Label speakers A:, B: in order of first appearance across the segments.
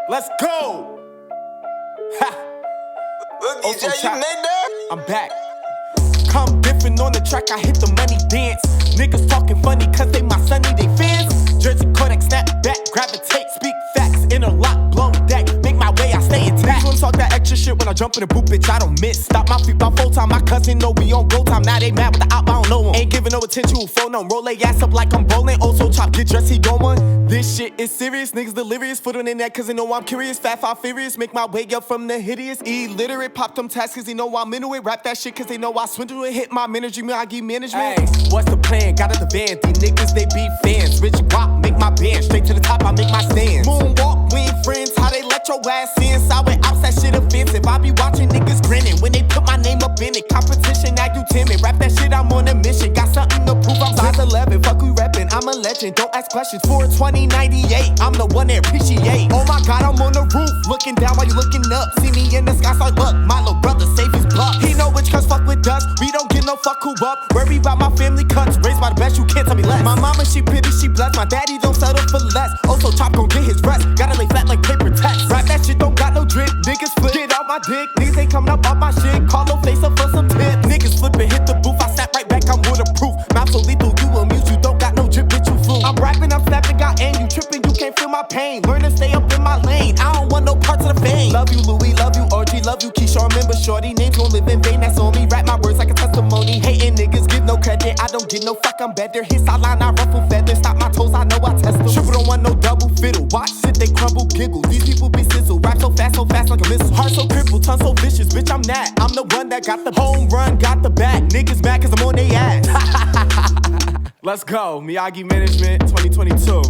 A: Let's go! Ha! Oso Chop, I'm back. Come different on the track, I hit the money dance. Niggas talking funny cause they my sonny, they fans. Jersey Kodak, snap back, gravitate, speak facts. Interlock, blow deck, make my way, I stay intact. Niggas wanna talk that extra shit when I jump in the booth, bitch, I don't miss. Stop my feet by full time, my cousin know we on go time. Now they mad with the outbound, no one. Ain't giving no attention, who phone them. Roll they ass up like I'm bowling. Oso Chop, get dressed, he going. This shit is serious, niggas delirious. Foot on the neck cause they know I'm curious. Fat, five, furious, make my way up from the hideous. Illiterate, pop them tasks cause they know I'm into it. Rap that shit cause they know I swindle it. Hit my energy, Miyagi management. Ay, what's the plan? Got at the band, these niggas they be fans. Rich wop, make my band. Straight to the top, I make my stand. Moonwalk, we ain't friends, how they let your ass in. Sour outs, that shit offensive. I be watching niggas grinning when they put my name up in it. Competition, now you timid. Rap that shit, I'm on a mission. Got something to prove, I'm size 11. Fuck we reppin', I'm a legend. Don't ask questions. 42098, I'm the one that appreciate. Oh my god, I'm on the roof, looking down while you looking up. See me in the sky, so look, my little brother save his buck. He know which cuz fuck with us. We don't get no fuck who up. Worry about my family cuts, raised by the best, you can't tell me less. My mama, she pretty, she blessed. My daddy don't settle for less. Oso Chop gon' get his rest. Gotta lay flat like paper text. Rap that shit don't got no drip. Niggas flip, get out my dick. Niggas ain't coming up off my shit. Call no face up for some tips. Niggas flippin', hit the booth. I snap right back, I'm waterproof. Mouth so lethal, you amuse. You don't got no drip, bitch, you fool. I'm rapping, I'm snapping, got aim. You trippin', you can't feel my pain. Learn to stay up in my lane. I don't want no parts of the fame. Love you, Louis, love you, Audrey, love you, Keisha. Remember, shorty, names gon' live in vain. That's on me. Write my words like a testimony. Hating niggas give no credit. I don't get no fuck, I'm better. Hit sideline, I ruffle feathers. Stop my toes, I know I test them. Triple don't want no double fiddle. Watch shit, they crumble, giggle. These people be sizzle. Rap so fast like a missile. Heart so crippled, tongue so vicious. Bitch, I'm that. I'm the one that got the home run, got the bat. Niggas mad cause I'm on they ass. Let's go. Miyagi Management 2022.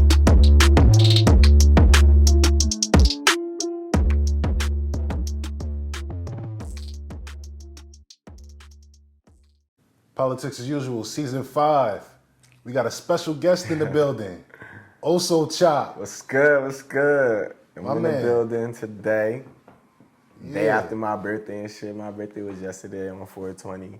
B: Politics as usual, season 5. We got a special guest in the building, Oso Chop.
C: What's good? What's good? I'm in
B: man.
C: the building today. Day
B: Yeah.
C: after my birthday and shit. My birthday was yesterday on 420.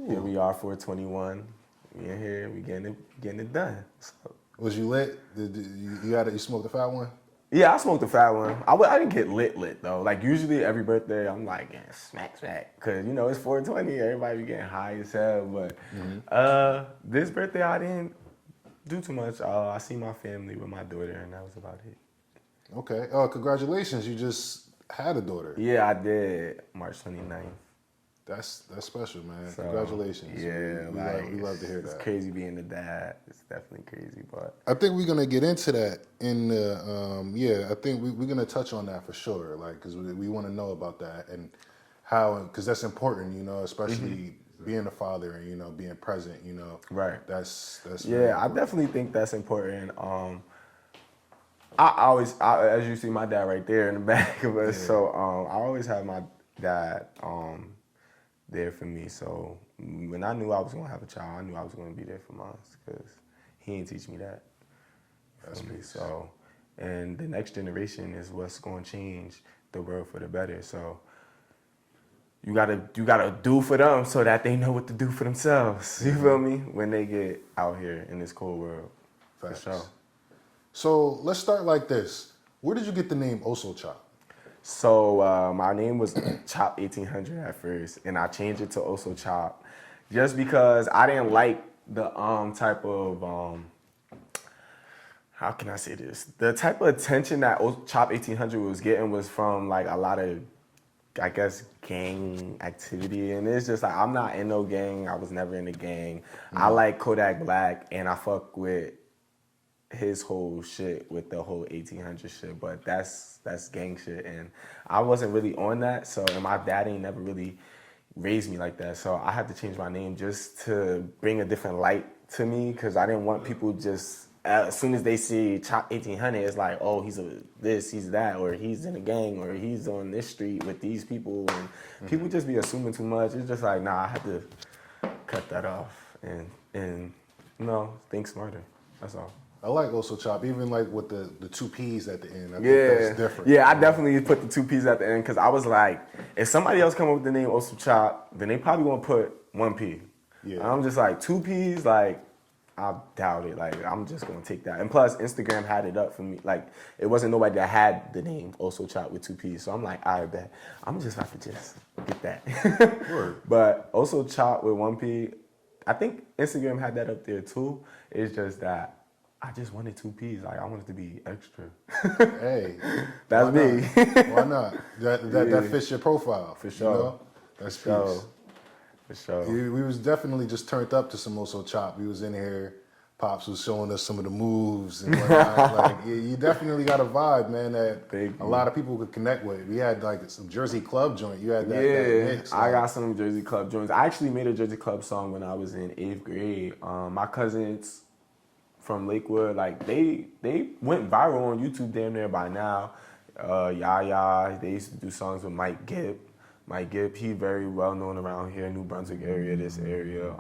C: Here we are, 421. We in here. We getting it done. So,
B: Was you lit? You smoked the fat one?
C: yeah, I smoked the fat one. I didn't get lit though. Like usually every birthday I'm like getting smack. Cause you know it's 420. Everybody be getting high as hell. But this birthday I didn't do too much. I see my family with my daughter and that was about it.
B: Okay. Oh, congratulations. You just had a daughter.
C: Yeah, I did. March 29th.
B: That's special, man.
C: So,
B: Congratulations.
C: Yeah,
B: we love to hear
C: it's
B: that.
C: crazy being a dad. It's definitely crazy, but
B: I think we're gonna get into that in the I think we're gonna touch on that for sure, like because we want to know about that and how, because that's important, you know, especially being a father and, you know, being present, you know.
C: Right.
B: That's
C: yeah, I definitely think that's important. I always, as you see, my dad right there in the back of us. Yeah. So I always have my dad there for me. So when I knew I was gonna have a child, I knew I was gonna be there for mine because he didn't teach me that.
B: That's me.
C: So, and the next generation is what's gonna change the world for the better. So you gotta do for them so that they know what to do for themselves. You feel me? When they get out here in this cold world.
B: Facts.
C: For sure.
B: So let's start like this. Where did you get the name Oso Chop?
C: So my name was Chop 1800 at first, and I changed it to Oso Chop just because I didn't like the type of how can I say this? The type of attention that Chop 1800 was getting was from like a lot of, I guess, gang activity, and it's just like I'm not in no gang. I was never in a gang. I like Kodak Black, and I fuck with his whole shit with the whole 1800 shit, but that's gang shit, and I wasn't really on that. So, and my dad ain't never really raised me like that. So I had to change my name just to bring a different light to me, because I didn't want people just as soon as they see Chop 1800, it's like, oh, he's this, he's that, or he's in a gang, or he's on this street with these people, and people just be assuming too much. It's just like, nah, I had to cut that off and you know, think smarter. That's all.
B: I like Oso Chop, even like with the 2 P's at the end. I think
C: Yeah,
B: that's different.
C: yeah, I definitely put the 2 P's at the end because I was like, if somebody else come up with the name Oso Chop, then they probably gonna put 1 P.
B: Yeah.
C: I'm just like 2 P's, like I doubt it. Like, I'm just gonna take that. And plus, Instagram had it up for me. Like, it wasn't nobody that had the name Oso Chop with 2 P's. So I'm like, I bet I'm just about to just get that.
B: Word.
C: But Oso Chop with 1 P, I think Instagram had that up there too. It's just that I just wanted 2 P's. Like, I wanted to be extra.
B: Hey,
C: That's me.
B: Why not? That fits your profile.
C: For sure.
B: You know? That's peace.
C: For sure.
B: We was definitely just turned up to some Oso Chop. We was in here. Pops was showing us some of the moves and whatnot. Like, you definitely got a vibe, man, that a lot of people could connect with. We had like some Jersey club joint. You had that mix.
C: I got some Jersey club joints. I actually made a Jersey club song when I was in 8th grade. My cousins from Lakewood, like they went viral on YouTube damn near by now. Yaya, they used to do songs with Mike Gibb. Mike Gibb, he very well known around here, New Brunswick area, this area.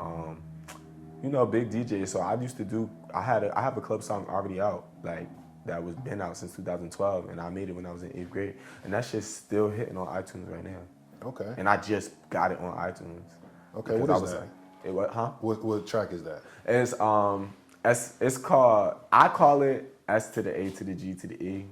C: You know, big DJ. So I used to do. I have a club song already out, like that was been out since 2012, and I made it when I was in 8th grade, and that shit's still hitting on iTunes right now.
B: Okay.
C: And I just got it on iTunes.
B: Okay. What is that? What track is that?
C: It's called. I call it S to the A to the G to the E.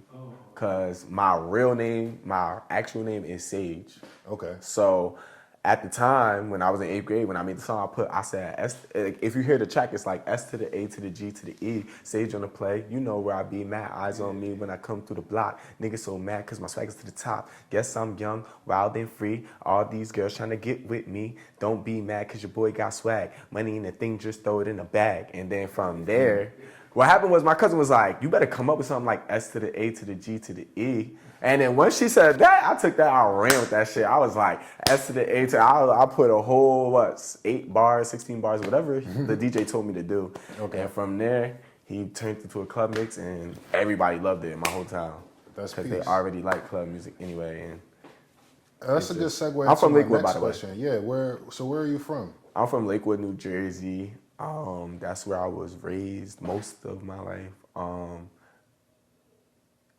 C: Cause my real name, my actual name is Sage.
B: Okay.
C: So at the time when I was in 8th grade, when I made the song, I said S. If you hear the track, it's like S to the A to the G to the E. Sage on the play, you know where I be. Mad eyes on me when I come through the block. Niggas so mad cause my swag is to the top. Guess I'm young, wild and free. All these girls trying to get with me. Don't be mad cause your boy got swag. Money in the thing, just throw it in a bag. And then from there. What happened was my cousin was like, you better come up with something like S to the A to the G to the E. And then once she said that, I took that, I ran with that shit. I was like, S to the A to, I put a whole, 8 bars, 16 bars, whatever the DJ told me to do. Okay. And from there, he turned it into a club mix and everybody loved it in my whole town.
B: That's
C: because they already like club music anyway. And
B: that's a good segue.
C: I'm from Lakewood,
B: next
C: by the way.
B: question. Yeah, where are you from?
C: I'm from Lakewood, New Jersey. That's where I was raised most of my life.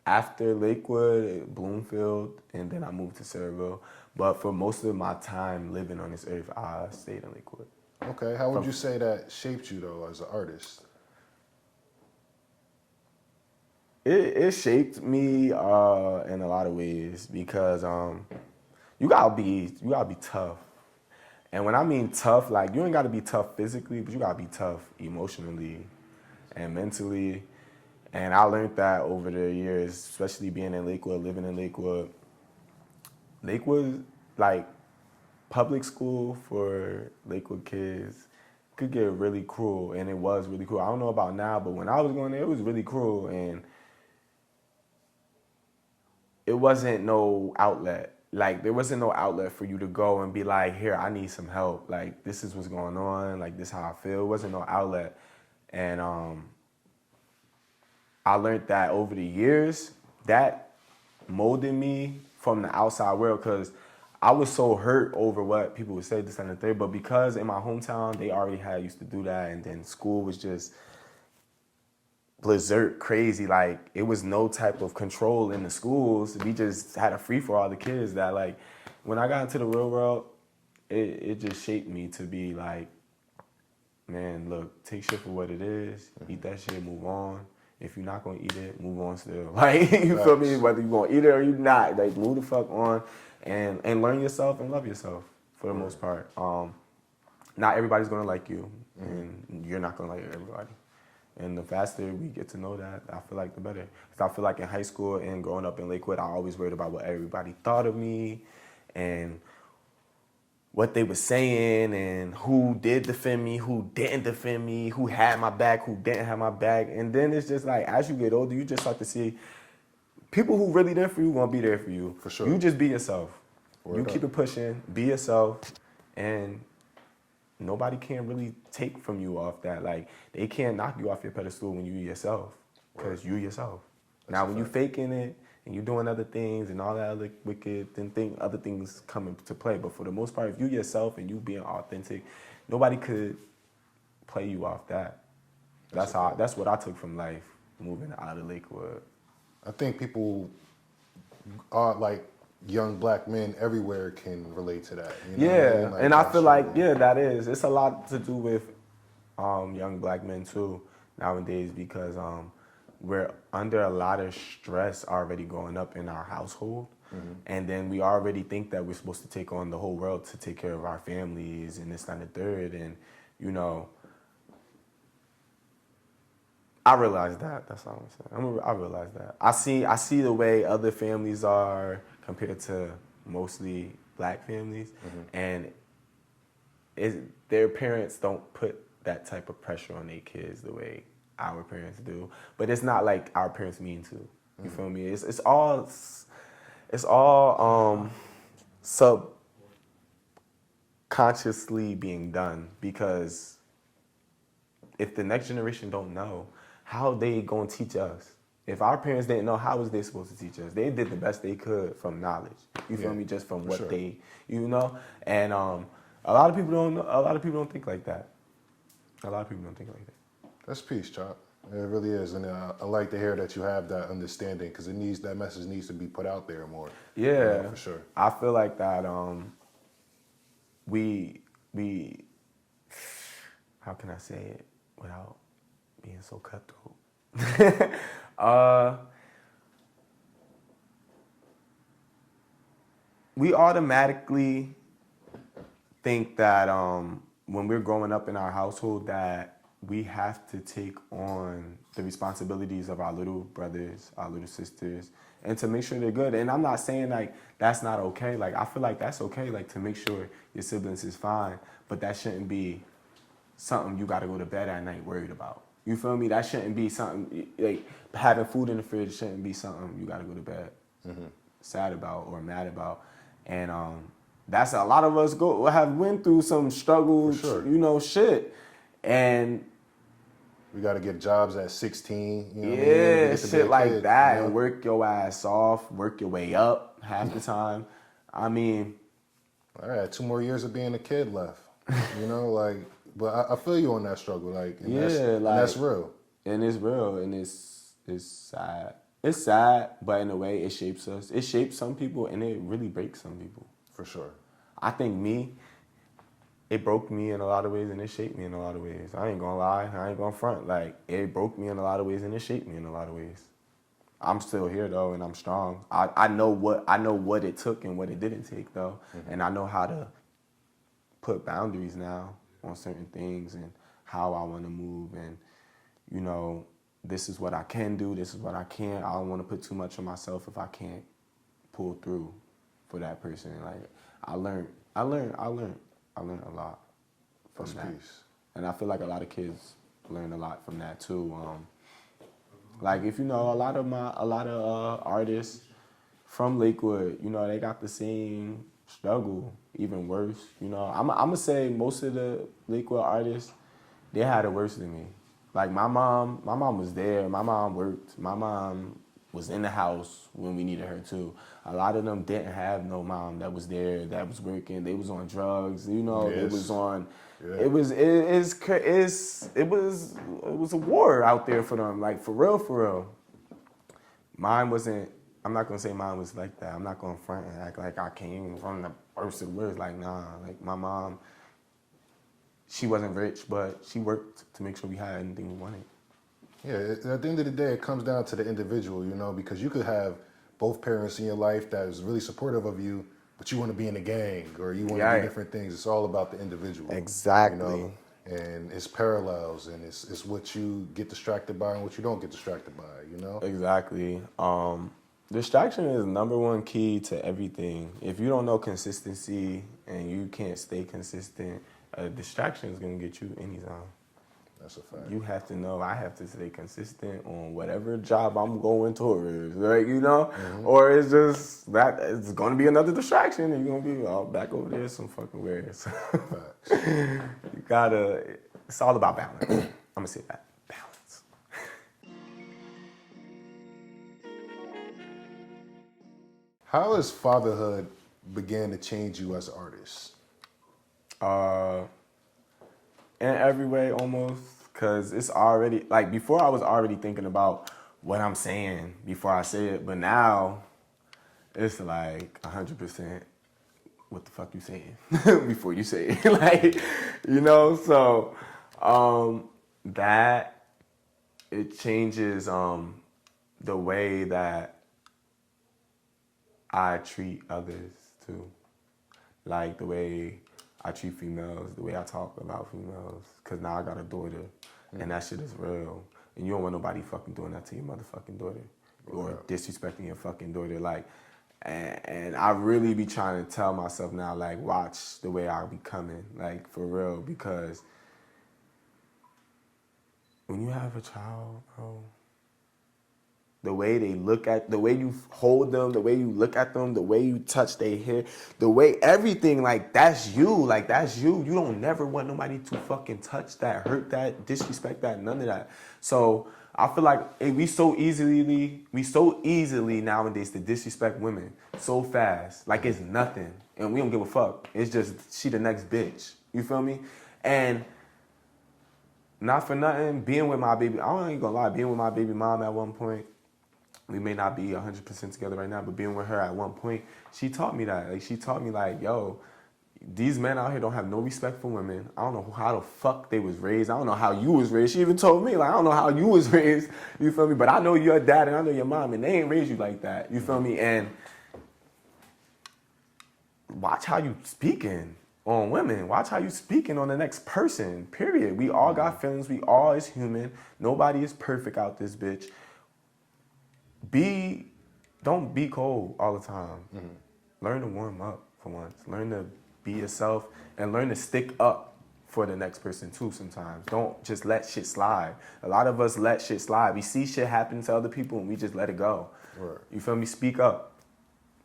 C: After Lakewood, Bloomfield, and then I moved to Cedarville. But for most of my time living on this earth, I stayed in Lakewood.
B: Okay, how would you say that shaped you though as an artist?
C: It shaped me in a lot of ways because you gotta be tough. And when I mean tough, like you ain't gotta be tough physically, but you gotta be tough emotionally and mentally. And I learned that over the years, especially being in Lakewood, living in Lakewood. Lakewood, like public school for Lakewood kids could get really cruel, and it was really cruel. I don't know about now, but when I was going there, it was really cruel, and it wasn't no outlet. Like, there wasn't no outlet for you to go and be like, here, I need some help. Like, this is what's going on. Like, this is how I feel. It wasn't no outlet. And I learned that over the years, that molded me from the outside world because I was so hurt over what people would say, this and the third. But because in my hometown, they already used to do that, and then school was just berserk crazy. Like, it was no type of control in the schools. We just had a free for all the kids that, like, when I got into the real world, it just shaped me to be like, man, look, take shit for what it is, eat that shit, move on. If you're not gonna eat it, move on still. Like, you feel me? Whether you're gonna eat it or you're not, like, move the fuck on and learn yourself and love yourself for the most part. Not everybody's gonna like you, and you're not gonna like everybody. And the faster we get to know that, I feel like the better. Because I feel like in high school and growing up in Lakewood, I always worried about what everybody thought of me and what they were saying and who did defend me, who didn't defend me, who had my back, who didn't have my back. And then it's just like, as you get older, you just start to see people who really there for you gonna be there for you.
B: For sure.
C: You just be yourself.
B: Word
C: Keep it pushing, be yourself, and nobody can really take from you off that. Like, they can't knock you off your pedestal when you yourself, because you yourself. Now, when you faking it and you doing other things and all that other wicked, then other things come into play. But for the most part, if you yourself and you being authentic, nobody could play you off that. That's what I took from life, moving out of Lakewood.
B: I think people are like young black men everywhere can relate to that. You know what I mean? Like,
C: and I feel like, that is. It's a lot to do with young black men too nowadays because we're under a lot of stress already growing up in our household. And then we already think that we're supposed to take on the whole world to take care of our families and this, that, and the third. And, you know, I realize that. That's all I'm saying. I realize that. I see the way other families are compared to mostly black families. And their parents don't put that type of pressure on their kids the way our parents do. But it's not like our parents mean to. You feel me? It's all subconsciously being done because if the next generation don't know, how they gonna teach us? If our parents didn't know, how was they supposed to teach us? They did the best they could from knowledge. You feel me? Just from what they, you know. And a lot of people don't know, a lot of people don't think like that. A lot of people don't think like that.
B: That's peace, Chop. It really is, and I like to hear that you have that understanding because that message needs to be put out there more.
C: Yeah,
B: for sure.
C: I feel like that. We, how can I say it without being so cutthroat? We automatically think that when we're growing up in our household that we have to take on the responsibilities of our little brothers, our little sisters, and to make sure they're good. And I'm not saying like that's not okay. Like I feel like that's okay, like to make sure your siblings is fine, but that shouldn't be something you gotta go to bed at night worried about. You feel me? That shouldn't be something, like having food in the fridge shouldn't be something you gotta go to bed sad about or mad about. And that's a lot of us have went through some struggles, you know, shit. And
B: we got to get jobs at 16. You know what I mean?
C: Shit like
B: kid,
C: that,
B: you know?
C: and work your ass off, work your way up half the time. I mean,
B: I had 2 more years of being a kid left. You know, like, but I feel you on that struggle, like, and that's real.
C: And it's real, and it's sad. It's sad, but in a way, it shapes us. It shapes some people, and it really breaks some people.
B: For sure.
C: I think it broke me in a lot of ways and it shaped me in a lot of ways. I ain't gonna lie, I ain't gonna front. Like, it broke me in a lot of ways and it shaped me in a lot of ways. I'm still here though, and I'm strong. I know what it took and what it didn't take though, and I know how to put boundaries now on certain things and how I want to move. And you know, this is what I can do. This is what I can't. I don't want to put too much on myself if I can't pull through for that person. Like I learned a lot from that.
B: Peace.
C: And I feel like a lot of kids learn a lot from that too. Like if you know, a lot of artists from Lakewood, you know, they got the same struggle, even worse. You know, I'm gonna say most of the Lakewood artists, they had it worse than me. Like my mom was there. My mom worked. My mom was in the house when we needed her too. A lot of them didn't have no mom that was there, that was working. They was on drugs, you know. It was on. Yeah. It was a war out there for them, like for real. Mine wasn't. I'm not gonna say mine was like that. I'm not gonna front and act like I came from the worst of the worst. Like nah, like my mom. She wasn't rich, but she worked to make sure we had anything we wanted.
B: Yeah, at the end of the day, it comes down to the individual, you know, because you could have both parents in your life that is really supportive of you, but you want to be in a gang or you want to do different things. It's all about the individual.
C: Exactly.
B: You know? And it's parallels, and it's what you get distracted by and what you don't get distracted by, you know?
C: Exactly. Distraction is number one key to everything. If you don't know consistency and you can't stay consistent, a distraction is going to get you anytime.
B: That's a fact.
C: You have to know I have to stay consistent on whatever job I'm going towards, right? You know? Or it's just that it's going to be another distraction and you're going to be back over there some fucking ways. You gotta, it's all about balance. I'm going to say that. Balance.
B: How has fatherhood began to change you as an artist?
C: In every way almost, because it's already, like before I was already thinking about what I'm saying before I say it, but now it's like 100% what the fuck you saying before you say it. Like, you know, so That it changes the way that I treat others too. Like the way I treat females, the way I talk about females. Cause now I got a daughter, and that shit is real. And you don't want nobody fucking doing that to your motherfucking daughter, or disrespecting your fucking daughter. Like, and I really be trying to tell myself now, like, watch the way I be coming, like for real, because when you have a child, bro, the way they look at, the way you hold them, the way you look at them, the way you touch their hair, the way everything, like that's you, like that's you. You don't never want nobody to fucking touch that, hurt that, disrespect that, none of that. So I feel like we so easily nowadays to disrespect women so fast, like it's nothing, and we don't give a fuck. It's just she the next bitch. You feel me? And not for nothing, being with my baby, I ain't gonna lie, being with my baby mom at one point. We may not be 100% together right now, but being with her at one point, she taught me that. Like, she taught me, like, yo, these men out here don't have no respect for women. I don't know how the fuck they was raised. I don't know how you was raised. She even told me, like, I don't know how you was raised. You feel me? But I know your dad and I know your mom, and they ain't raised you like that. You feel me? And watch how you speaking on women. Watch how you speaking on the next person, period. We all got feelings. We all is human. Nobody is perfect out this bitch. Don't be cold all the time. Learn to warm up for once. Learn to be yourself and learn to stick up for the next person too sometimes. Don't just let shit slide. A lot of us let shit slide. We see shit happen to other people and we just let it go. Right. You feel me? Speak up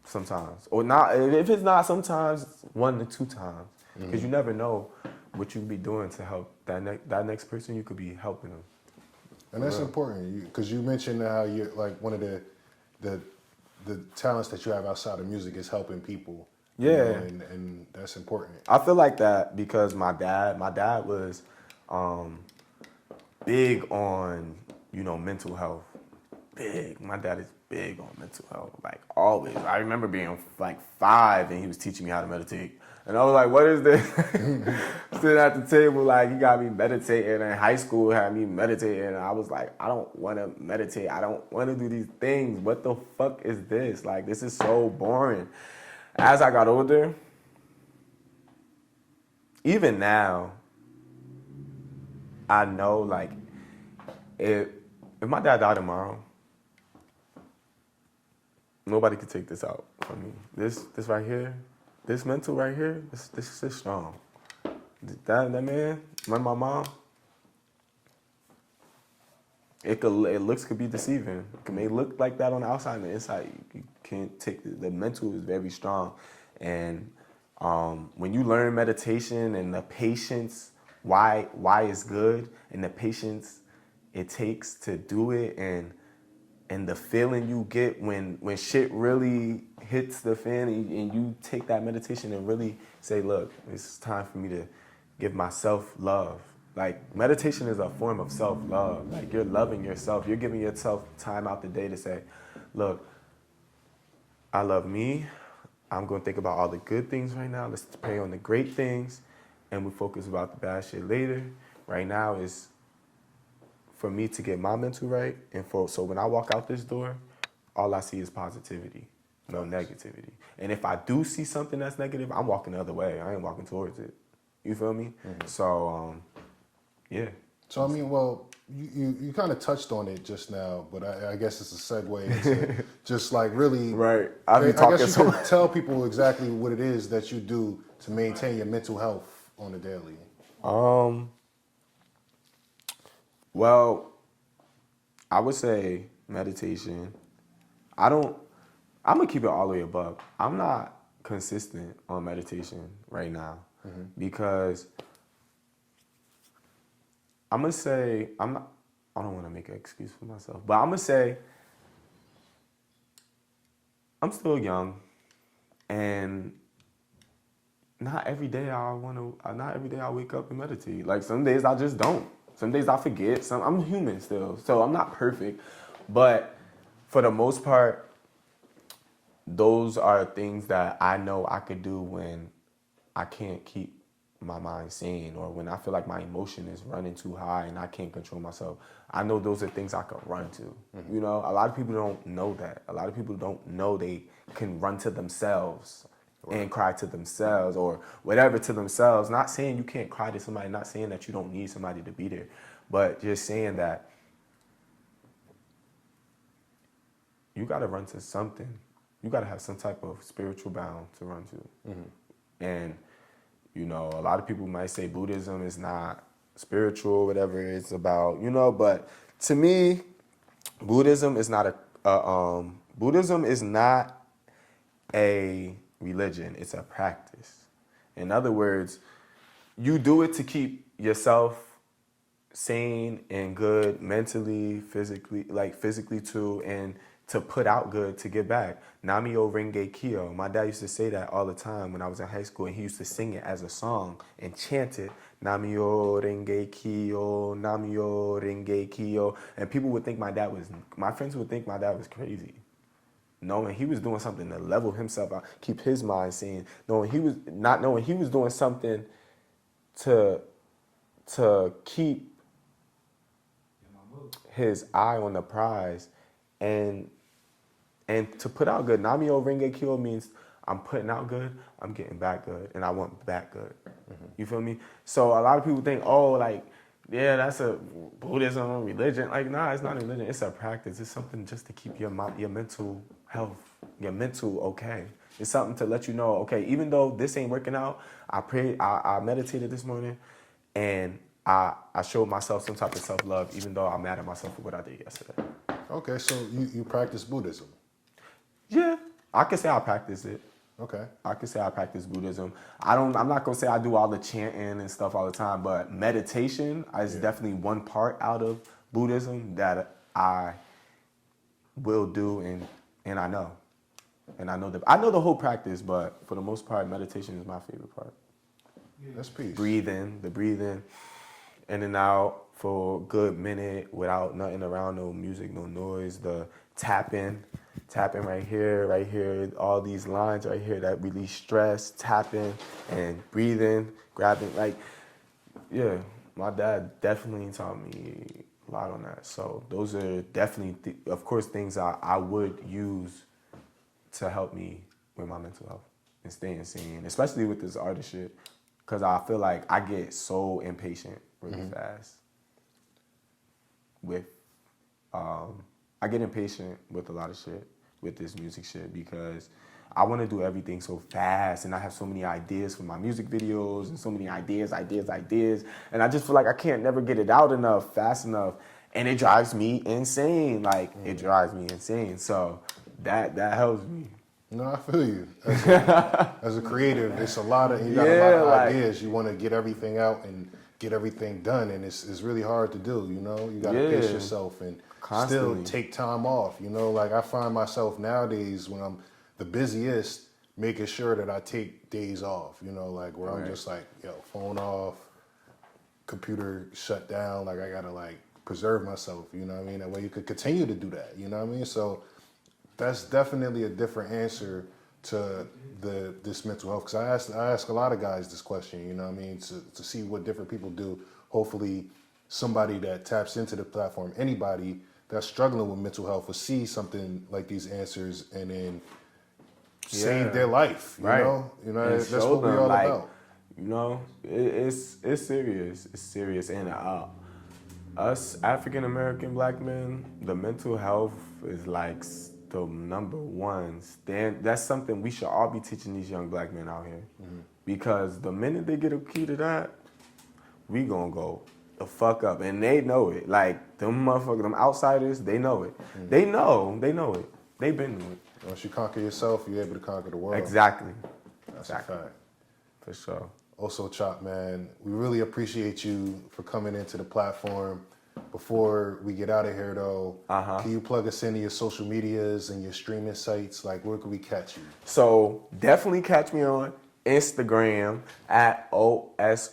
C: sometimes. Or not, if it's not sometimes, 1 to 2 times. Because you never know what you be doing to help that next person. You could be helping them.
B: And that's important, because you mentioned how you're like one of the talents that you have outside of music is helping people.
C: Yeah,
B: you know, and that's important.
C: I feel like that because my dad was big on mental health. Big, my dad is big on mental health, like always. I remember being like 5 and he was teaching me how to meditate. And I was like, what is this? Sitting at the table, like, he got me meditating. And in high school, had me meditating. And I was like, I don't want to meditate. I don't want to do these things. What the fuck is this? Like, this is so boring. As I got older, even now, I know, like, if my dad died tomorrow, nobody could take this out from me. This right here, this mental right here, this is strong. That man, my mom, it looks could be deceiving. It may look like that on the outside, and the inside you can't take the mental is very strong. And when you learn meditation and the patience, why it's good, and the patience it takes to do it, and the feeling you get when shit really hits the fan, and you take that meditation and really say, look, it's time for me to give myself love. Like, meditation is a form of self-love. Like, you're loving yourself. You're giving yourself time out the day to say, look, I love me. I'm going to think about all the good things right now. Let's pray on the great things, and we focus about the bad shit later. Right now is for me to get my mental right, and so when I walk out this door, all I see is positivity, no negativity. And if I do see something that's negative, I'm walking the other way. I ain't walking towards it. You feel me? Mm-hmm. So, yeah.
B: So, I mean, well, you kind of touched on it just now, but I guess it's a segue into just like really.
C: Right.
B: I guess you can tell people exactly what it is that you do to maintain your mental health on the daily.
C: Well, I would say meditation. I'm gonna keep it all the way above. I'm not consistent on meditation right now because I'm gonna say I don't want to make an excuse for myself, but I'm gonna say I'm still young, and not every day I wake up and meditate. Like, some days I just don't. Some days I forget. I'm human still, so I'm not perfect. But for the most part, those are things that I know I could do when I can't keep my mind sane, or when I feel like my emotion is running too high and I can't control myself, I know those are things I can run to. You know, a lot of people don't know that. A lot of people don't know they can run to themselves and cry to themselves or whatever to themselves. Not saying you can't cry to somebody, not saying that you don't need somebody to be there, but just saying that you got to run to something. You got to have some type of spiritual bound to run to. And, you know, a lot of people might say Buddhism is not spiritual, whatever it's about, you know, but to me, Buddhism is not Buddhism is not a religion, it's a practice. In other words, you do it to keep yourself sane and good mentally, physically too, and to put out good to give back. Namio Renge Kyo. My dad used to say that all the time when I was in high school, and he used to sing it as a song and chant it. Namio Renge Kyo, Namio Renge Kyo. And people would think my friends would think my dad was crazy. Knowing he was doing something to level himself out, keep his mind sane, knowing he was doing something to keep his eye on the prize and to put out good. Namio Renge Kyo means I'm putting out good, I'm getting back good, and I want back good. You feel me? So a lot of people think, oh, like, yeah, that's a Buddhism religion. Like, nah, it's not a religion. It's a practice. It's something just to keep your mental health, your mental okay. It's something to let you know, okay, even though this ain't working out, I prayed, I meditated this morning, and I showed myself some type of self-love, even though I'm mad at myself for what I did yesterday.
B: Okay, so you practice Buddhism?
C: Yeah, I can say I practice it.
B: Okay.
C: I can say I practice Buddhism. I'm not gonna say I do all the chanting and stuff all the time, but meditation is definitely one part out of Buddhism that I will do and I know. And I know the whole practice, but for the most part, meditation is my favorite part.
B: That's peace.
C: The breathing in and out for a good minute without nothing around, no music, no noise, the tapping right here, all these lines right here that release stress, tapping and breathing, grabbing, like, yeah, my dad definitely taught me a lot on that. So those are definitely, of course, things I would use to help me with my mental health and staying sane, especially with this artist shit, because I feel like I get so impatient really fast with, I get impatient with a lot of shit with this music shit because I want to do everything so fast and I have so many ideas for my music videos and so many ideas. And I just feel like I can't never get it out enough, fast enough. And it drives me insane. Like, it drives me insane. So that helps me.
B: No, I feel you. As a creative, it's a lot of, you got a lot of ideas. You want to get everything out and get everything done. And it's really hard to do, you know? You got to pace yourself and still take time off, you know? Like, I find myself nowadays when I'm the busiest, making sure that I take days off, you know? Like, where I'm just like, yo, phone off, computer shut down. Like, I got to, like, preserve myself, you know what I mean? That way you could continue to do that, you know what I mean? So that's definitely a different answer to this mental health. Because I ask a lot of guys this question, you know what I mean, to see what different people do. Hopefully somebody that taps into the platform, anybody that's struggling with mental health will see something like these answers and then save their life, you know? You know, that's what we're all about.
C: You know, it's serious. It's serious. And us African American black men, the mental health is like the number one. That's something we should all be teaching these young black men out here. Because the minute they get a key to that, we gonna go the fuck up. And they know it. Like, them motherfuckers, them outsiders, they know it. They know it. They've been through it.
B: Once you conquer yourself, you're able to conquer the world.
C: Exactly.
B: That's a fact.
C: For sure.
B: Oso Chop, man, we really appreciate you for coming into the platform. Before we get out of here, though, can you plug us into your social medias and your streaming sites? Like, where can we catch you?
C: So definitely catch me on Instagram at OSOCHOPP,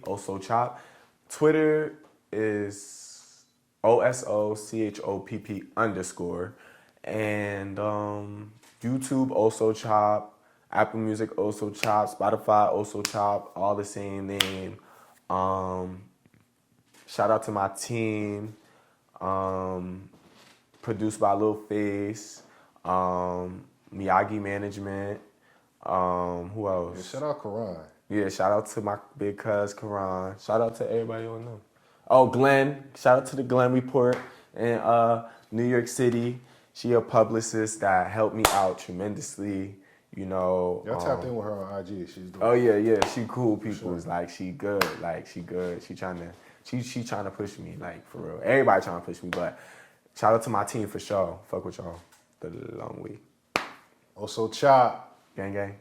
C: Oso Chop. Twitter is OSOCHOPP_. And YouTube, Oso Chop. Apple Music, Oso Chop, Spotify, Oso Chop, all the same name. Shout out to my team. Produced by Lil Face, Miyagi Management. Who else?
B: Yeah, shout out Karan.
C: Yeah, shout out to my big cuz Karan. Shout out to everybody on them. Oh, Glenn. Shout out to the Glenn Report in New York City. She a publicist that helped me out tremendously. You know.
B: Y'all tapped in with her on IG. She's doing.
C: Oh yeah. She cool people. It's like she good. She good. She trying to push me, like, for real. Everybody trying to push me, but shout out to my team for sure. Fuck with y'all. The long week.
B: Oso Chop.
C: Gang gang.